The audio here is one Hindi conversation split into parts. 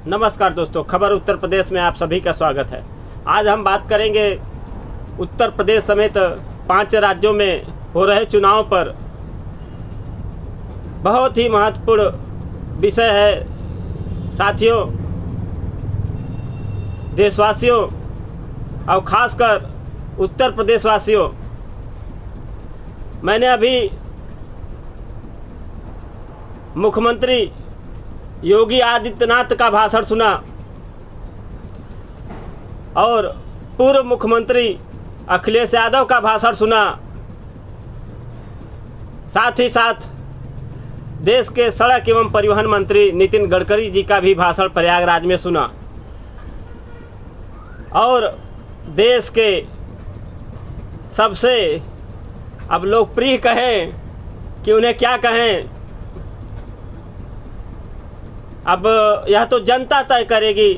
नमस्कार दोस्तों, खबर उत्तर प्रदेश में आप सभी का स्वागत है। आज हम बात करेंगे उत्तर प्रदेश समेत 5 राज्यों में हो रहे चुनाव पर। बहुत ही महत्वपूर्ण विषय है साथियों, देशवासियों और खासकर उत्तर प्रदेश वासियों। मैंने अभी मुख्यमंत्री योगी आदित्यनाथ का भाषण सुना और पूर्व मुख्यमंत्री अखिलेश यादव का भाषण सुना। साथ ही साथ देश के सड़क एवं परिवहन मंत्री नितिन गडकरी जी का भी भाषण प्रयागराज में सुना। और देश के सबसे अब लोकप्रिय कहें कि उन्हें क्या कहें, अब यह तो जनता तय करेगी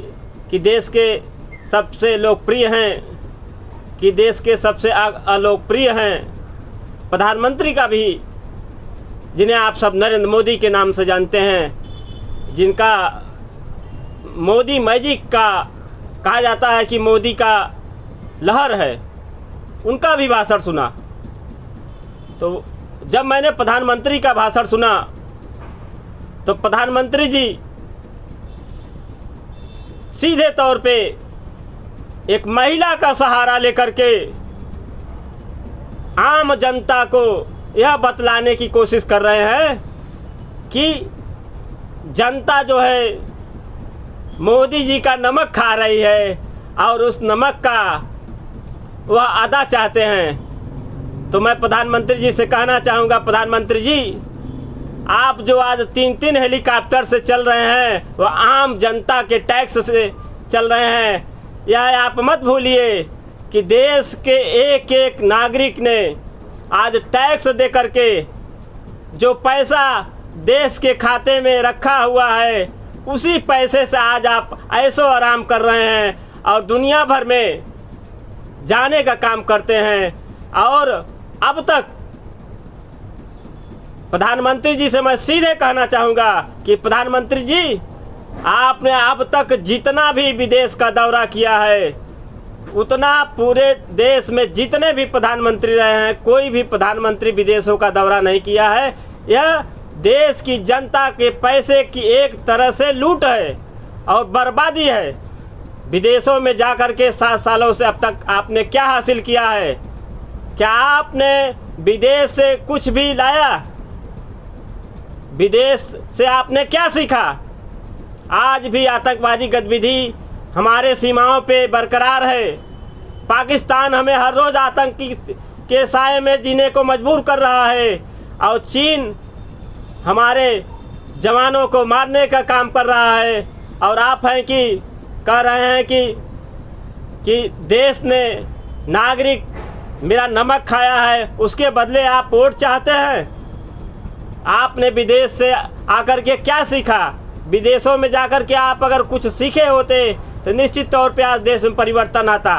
कि देश के सबसे लोकप्रिय हैं कि देश के सबसे अलोकप्रिय हैं। प्रधानमंत्री का भी, जिन्हें आप सब नरेंद्र मोदी के नाम से जानते हैं, जिनका मोदी मैजिक का कहा जाता है कि मोदी का लहर है, उनका भी भाषण सुना। तो जब मैंने प्रधानमंत्री का भाषण सुना तो प्रधानमंत्री जी सीधे तौर पे एक महिला का सहारा लेकर के आम जनता को यह बतलाने की कोशिश कर रहे हैं कि जनता जो है मोदी जी का नमक खा रही है और उस नमक का वह अदा चाहते हैं। तो मैं प्रधानमंत्री जी से कहना चाहूँगा, प्रधानमंत्री जी आप जो आज 3-3 हेलीकॉप्टर से चल रहे हैं वह आम जनता के टैक्स से चल रहे हैं। यह आप मत भूलिए कि देश के एक एक नागरिक ने आज टैक्स दे करके जो पैसा देश के खाते में रखा हुआ है, उसी पैसे से आज आप ऐशो आराम कर रहे हैं और दुनिया भर में जाने का काम करते हैं। और अब तक प्रधानमंत्री जी से मैं सीधे कहना चाहूँगा कि प्रधानमंत्री जी आपने अब तक जितना भी विदेश का दौरा किया है, उतना पूरे देश में जितने भी प्रधानमंत्री रहे हैं, कोई भी प्रधानमंत्री विदेशों का दौरा नहीं किया है। यह देश की जनता के पैसे की एक तरह से लूट है और बर्बादी है। विदेशों में जाकर के 7 सालों से अब तक आपने क्या हासिल किया है? क्या आपने विदेश से कुछ भी लाया? विदेश से आपने क्या सीखा? आज भी आतंकवादी गतिविधि हमारे सीमाओं पे बरकरार है। पाकिस्तान हमें हर रोज़ आतंकी के साए में जीने को मजबूर कर रहा है और चीन हमारे जवानों को मारने का काम कर रहा है। और आप हैं कि कह रहे हैं कि देश ने नागरिक मेरा नमक खाया है, उसके बदले आप वोट चाहते हैं। आपने विदेश से आकर के क्या सीखा? विदेशों में जाकर के आप अगर कुछ सीखे होते तो निश्चित तौर पे आज देश में परिवर्तन आता।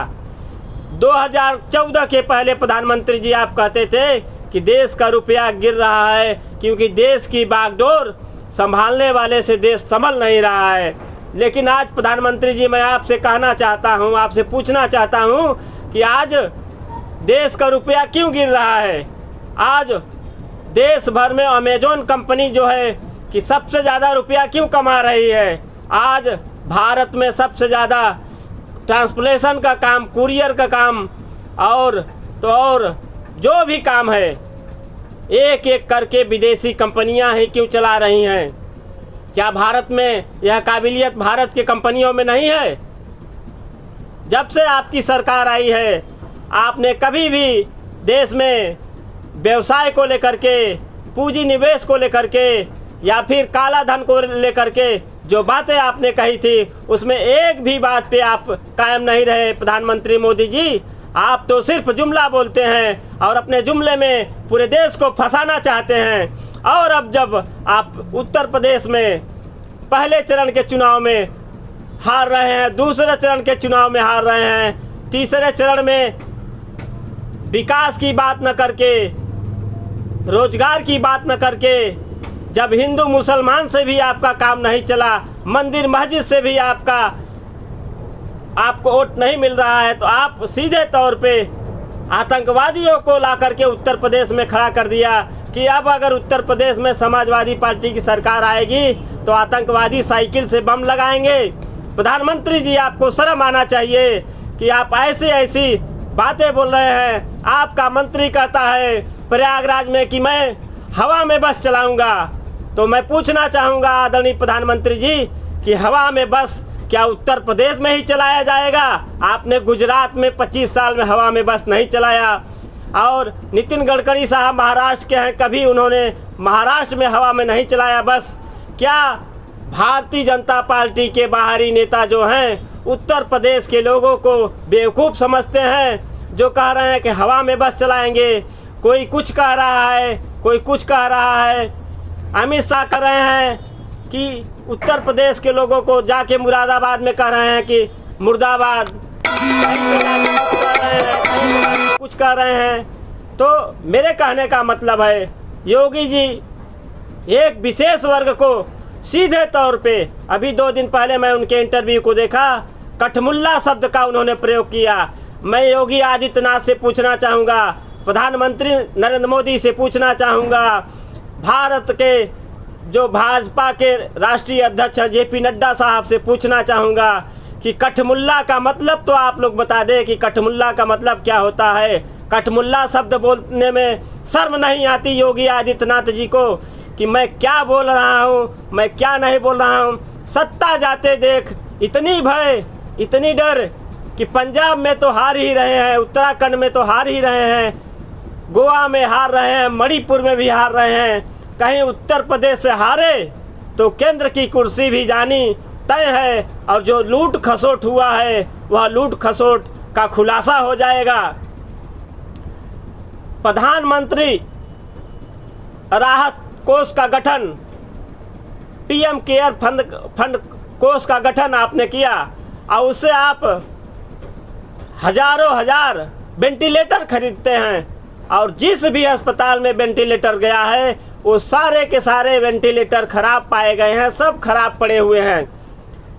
2014 के पहले प्रधानमंत्री जी आप कहते थे कि देश का रुपया गिर रहा है क्योंकि देश की बागडोर संभालने वाले से देश संभल नहीं रहा है। लेकिन आज प्रधानमंत्री जी मैं आपसे कहना चाहता हूँ, आपसे पूछना चाहता हूँ कि आज देश का रुपया क्यों गिर रहा है? आज देश भर में अमेजॉन कंपनी जो है कि सबसे ज़्यादा रुपया क्यों कमा रही है? आज भारत में सबसे ज़्यादा ट्रांसपोर्टेशन का काम, कुरियर का काम और जो भी काम है, एक एक करके विदेशी कंपनियां ही क्यों चला रही हैं? क्या भारत में यह काबिलियत भारत के कंपनियों में नहीं है? जब से आपकी सरकार आई है, आपने कभी भी देश में व्यवसाय को लेकर के, पूंजी निवेश को लेकर के या फिर काला धन को लेकर के जो बातें आपने कही थी, उसमें एक भी बात पे आप कायम नहीं रहे। प्रधानमंत्री मोदी जी, आप तो सिर्फ जुमला बोलते हैं और अपने जुमले में पूरे देश को फंसाना चाहते हैं। और अब जब आप उत्तर प्रदेश में पहले चरण के चुनाव में हार रहे हैं, दूसरे चरण के चुनाव में हार रहे हैं, तीसरे चरण में विकास की बात न करके, रोजगार की बात न करके जब हिंदू मुसलमान से भी आपका काम नहीं चला, मंदिर मस्जिद से भी आपको वोट नहीं मिल रहा है, तो आप सीधे तौर पे आतंकवादियों को ला करके उत्तर प्रदेश में खड़ा कर दिया कि अब अगर उत्तर प्रदेश में समाजवादी पार्टी की सरकार आएगी तो आतंकवादी साइकिल से बम लगाएंगे। प्रधानमंत्री जी, आपको शर्म आना चाहिए कि आप ऐसी बातें बोल रहे हैं। आपका मंत्री कहता है प्रयागराज में कि मैं हवा में बस चलाऊंगा, तो मैं पूछना चाहूँगा आदरणीय प्रधानमंत्री जी कि हवा में बस क्या उत्तर प्रदेश में ही चलाया जाएगा? आपने गुजरात में 25 साल में हवा में बस नहीं चलाया। और नितिन गडकरी साहब महाराष्ट्र के हैं, कभी उन्होंने महाराष्ट्र में हवा में नहीं चलाया बस। क्या भारतीय जनता पार्टी के बाहरी नेता जो हैं उत्तर प्रदेश के लोगों को बेवकूफ़ समझते हैं, जो कह रहे हैं कि हवा में बस चलाएंगे? कोई कुछ कह रहा है, कोई कुछ कह रहा है। अमित शाह कह रहे हैं कि उत्तर प्रदेश के लोगों को जाके मुरादाबाद में कह रहे हैं कि मुर्दाबाद, कुछ कह रहे हैं। तो मेरे कहने का मतलब है योगी जी एक विशेष वर्ग को सीधे तौर पे, अभी 2 दिन पहले मैं उनके इंटरव्यू को देखा, कठमुल्ला शब्द का उन्होंने प्रयोग किया। मैं योगी आदित्यनाथ से पूछना चाहूँगा, प्रधानमंत्री नरेंद्र मोदी से पूछना चाहूँगा, भारत के जो भाजपा के राष्ट्रीय अध्यक्ष जेपी नड्डा साहब से पूछना चाहूँगा कि कठमुल्ला का मतलब तो आप लोग बता दें कि कठमुल्ला का मतलब क्या होता है। कठमुल्ला शब्द बोलने में शर्म नहीं आती योगी आदित्यनाथ जी को कि मैं क्या बोल रहा हूँ, मैं क्या नहीं बोल रहा हूँ। सत्ता जाते देख इतनी भय, इतनी डर कि पंजाब में तो हार ही रहे हैं, उत्तराखंड में तो हार ही रहे हैं, गोवा में हार रहे हैं, मणिपुर में भी हार रहे हैं। कहीं उत्तर प्रदेश से हारे तो केंद्र की कुर्सी भी जानी तय है, और जो लूट खसोट हुआ है वह लूट खसोट का खुलासा हो जाएगा। प्रधानमंत्री राहत कोष का गठन, पीएम केयर फंड कोष का गठन आपने किया और उससे आप हजार वेंटिलेटर खरीदते हैं, और जिस भी अस्पताल में वेंटिलेटर गया है वो सारे के सारे वेंटिलेटर खराब पाए गए हैं, सब खराब पड़े हुए हैं।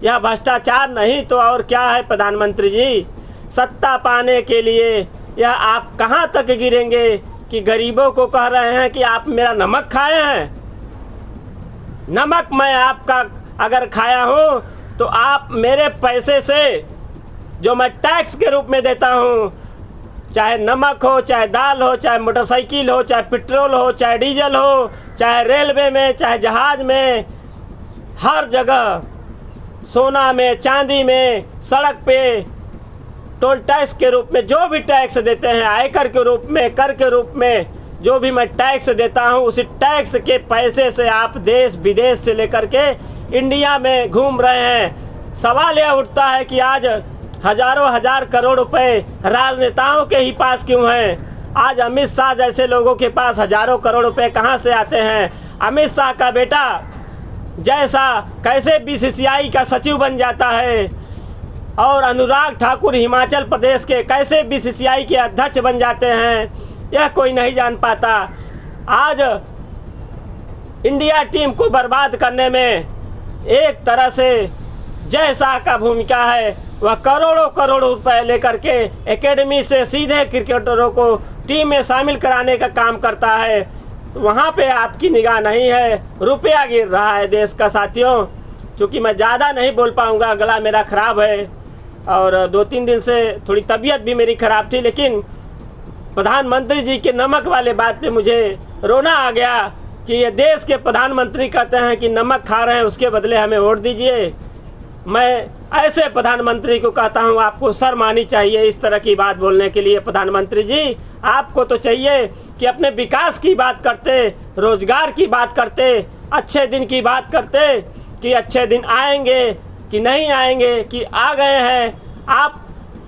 यह भ्रष्टाचार नहीं तो और क्या है प्रधानमंत्री जी? सत्ता पाने के लिए यह आप कहां तक गिरेंगे कि गरीबों को कह रहे हैं कि आप मेरा नमक खाए हैं? नमक मैं आपका अगर खाया हूं तो आप मेरे पैसे से जो मैं टैक्स के रूप में देता हूं, चाहे नमक हो, चाहे दाल हो, चाहे मोटरसाइकिल हो, चाहे पेट्रोल हो, चाहे डीजल हो, चाहे रेलवे में, चाहे जहाज में, हर जगह, सोना में, चांदी में, सड़क पे टोल टैक्स के रूप में जो भी टैक्स देते हैं, आयकर के रूप में, कर के रूप में जो भी मैं टैक्स देता हूं, उसी टैक्स के पैसे से आप देश विदेश से लेकर के इंडिया में घूम रहे हैं। सवाल यह उठता है कि आज हजारों हजार करोड़ रुपए राजनेताओं के ही पास क्यों हैं? आज अमित शाह जैसे लोगों के पास हजारों करोड़ रुपए कहां से आते हैं? अमित शाह का बेटा जैसा कैसे बीसीसीआई का सचिव बन जाता है, और अनुराग ठाकुर हिमाचल प्रदेश के कैसे बीसीसीआई के अध्यक्ष बन जाते हैं, यह कोई नहीं जान पाता। आज इंडिया टीम को बर्बाद करने में एक तरह से जय शाह का भूमिका है। वह करोड़ों रुपए लेकर के एकेडमी से सीधे क्रिकेटरों को टीम में शामिल कराने का काम करता है, तो वहाँ पे आपकी निगाह नहीं है। रुपया गिर रहा है देश का साथियों। क्योंकि मैं ज़्यादा नहीं बोल पाऊँगा, गला मेरा ख़राब है और 2-3 दिन से थोड़ी तबीयत भी मेरी ख़राब थी, लेकिन प्रधानमंत्री जी के नमक वाले बात पे मुझे रोना आ गया कि ये देश के प्रधानमंत्री कहते हैं कि नमक खा रहे हैं, उसके बदले हमें वोट दीजिए। मैं ऐसे प्रधानमंत्री को कहता हूं, आपको शर्म आनी चाहिए इस तरह की बात बोलने के लिए। प्रधानमंत्री जी, आपको तो चाहिए कि अपने विकास की बात करते, रोजगार की बात करते, अच्छे दिन की बात करते कि अच्छे दिन आएंगे कि नहीं आएंगे, कि आ गए हैं। आप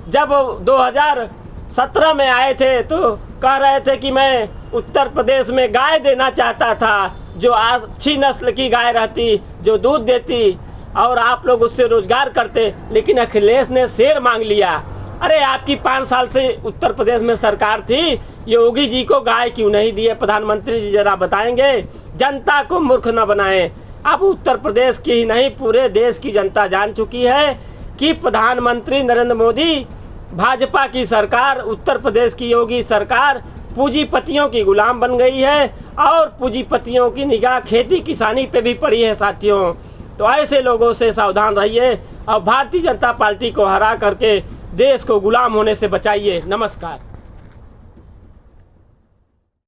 जब 2017 में आए थे तो कह रहे थे कि मैं उत्तर प्रदेश में गाय देना चाहता था, जो अच्छी नस्ल की गाय रहती, जो दूध देती, और आप लोग उससे रोजगार करते। लेकिन अखिलेश ने शेर मांग लिया। अरे आपकी 5 साल से उत्तर प्रदेश में सरकार थी, योगी जी को गाय क्यों नहीं दिए? प्रधानमंत्री जी जरा बताएंगे। जनता को मूर्ख न बनाएं। अब उत्तर प्रदेश की ही नहीं पूरे देश की जनता जान चुकी है कि प्रधानमंत्री नरेंद्र मोदी, भाजपा की सरकार, उत्तर प्रदेश की योगी सरकार पूंजीपतियों की गुलाम बन गई है और पूंजीपतियों की निगाह खेती किसानी पे भी पड़ी है साथियों। तो ऐसे लोगों से सावधान रहिए और भारतीय जनता पार्टी को हरा करके देश को गुलाम होने से बचाइए। नमस्कार।